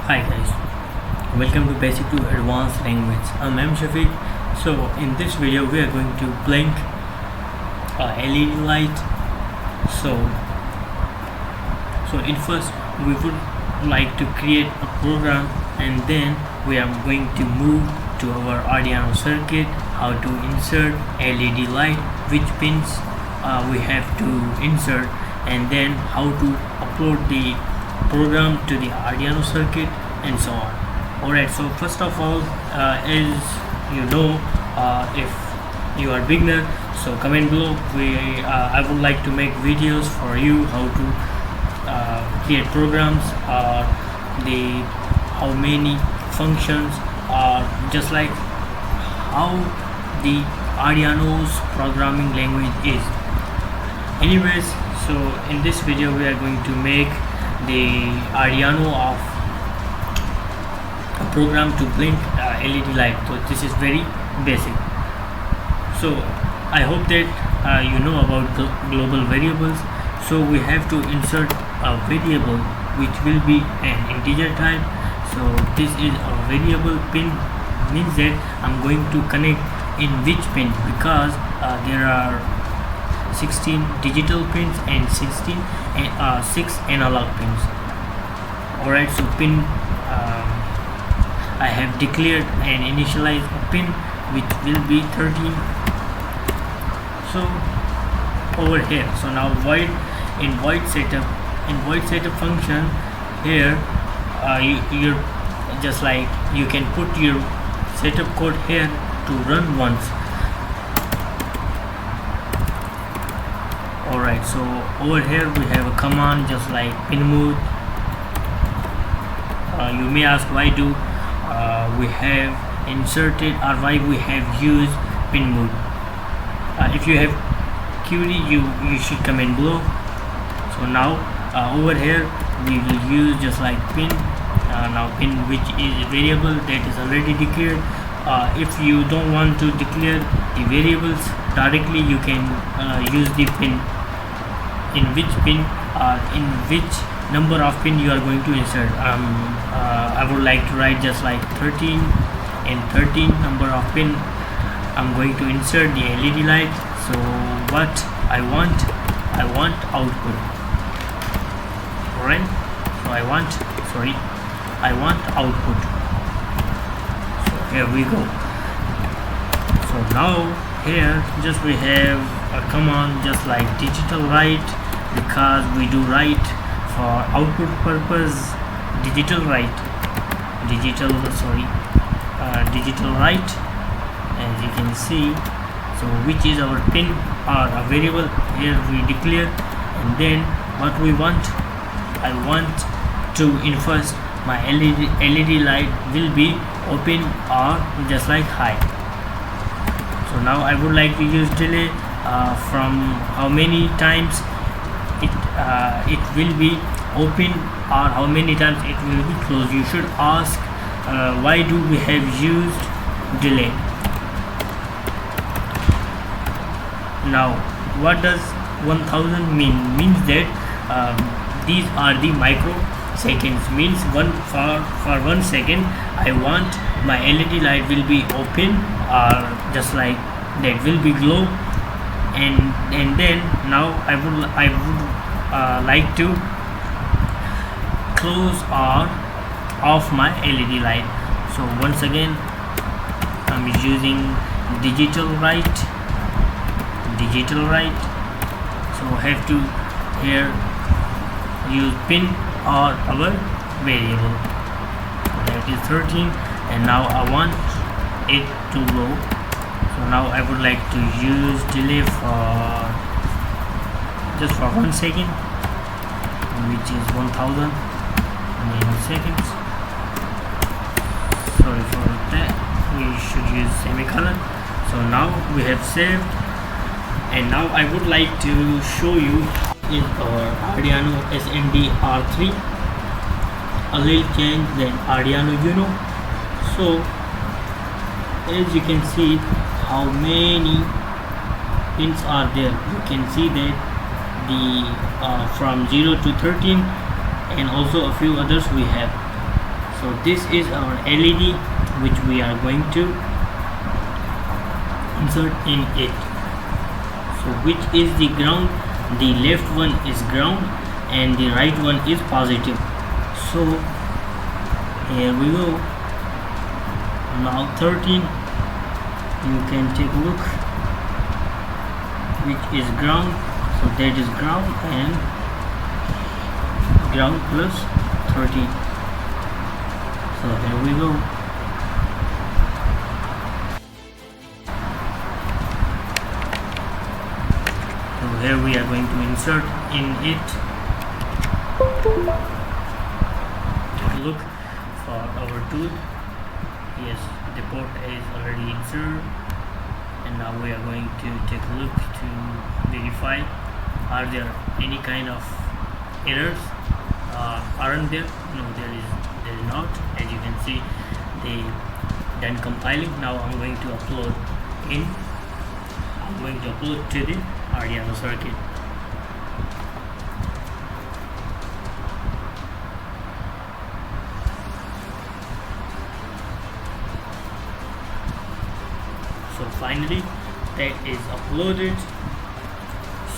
Hi guys, welcome to Basic to Advanced Language. I'm Shafiq. So in this video we are going to blink a LED light. So in first we would like to create a program, and then we are going to move to our Arduino circuit, how to insert LED light, which pins we have to insert, and then how to upload the program to the Arduino circuit and so on. Alright, so first of all, as you know, if you are beginner, so comment below. I would like to make videos for you how to create programs, how many functions, just like how the Arduino's programming language is. Anyways, so in this video we are going to make the Arduino of a program to blink LED light. So this is very basic. So I hope that you know about global variables. So we have to insert a variable which will be an integer type. So this is a variable pin, means that I'm going to connect in which pin, because there are 16 digital pins and 6 analog pins. Alright, so pin I have declared and initialized a pin which will be 13. So over here, so now void setup function here, you're just like you can put your setup code here to run once. Alright, so over here we have a command just like pin mode. You may ask, why do we have inserted, or why we have used pin mode? If you have query, you should comment below. So now over here we will use just like pin. Now pin, which is a variable that is already declared. If you don't want to declare the variables directly, you can use the pin, in which pin, in which number of pin you are going to insert. I would like to write just like 13 and 13 number of pin I'm going to insert the LED light. So what I want output. Alright, so I want output. So here we go. So now here just we have a command just like digital write, because we do write for output purpose. Digital write, as you can see. So which is our pin or a variable here we declare, and then what we want, I want to first my LED light will be open or just like high. So now I would like to use delay from how many times it will be open or how many times it will be closed. You should ask why do we have used delay. Now what does 1000 mean? Means that these are the microseconds, means for 1 second I want my LED light will be open or just like that will be glow, and then now I would like to close or off my LED light. So once again I'm using digital write. So have to here use pin or our variable, that is 13, and now I want it to go. So now I would like to use delay for just for 1 second, which is 1000 seconds. Sorry for that, we should use semicolon. So now we have saved, and now I would like to show you in our Arduino SMD R3 a little change than Arduino Uno. So as you can see how many pins are there, you can see that the from 0 to 13 and also a few others we have. So this is our LED which we are going to insert in it. So which is the ground? The left one is ground and the right one is positive. So here we go. Now 13, you can take a look which is ground. So that is ground and ground plus 13. So here we go. So here we are going to insert in it. Take a look for our tool. Yes, the port is already inserted, and now we are going to take a look to verify are there any kind of errors. Aren't there? No, there is not. As you can see, they done compiling. Now I'm going to upload to the Arduino circuit. So finally that is uploaded.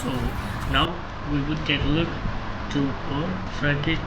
So now we would take a look to our circuit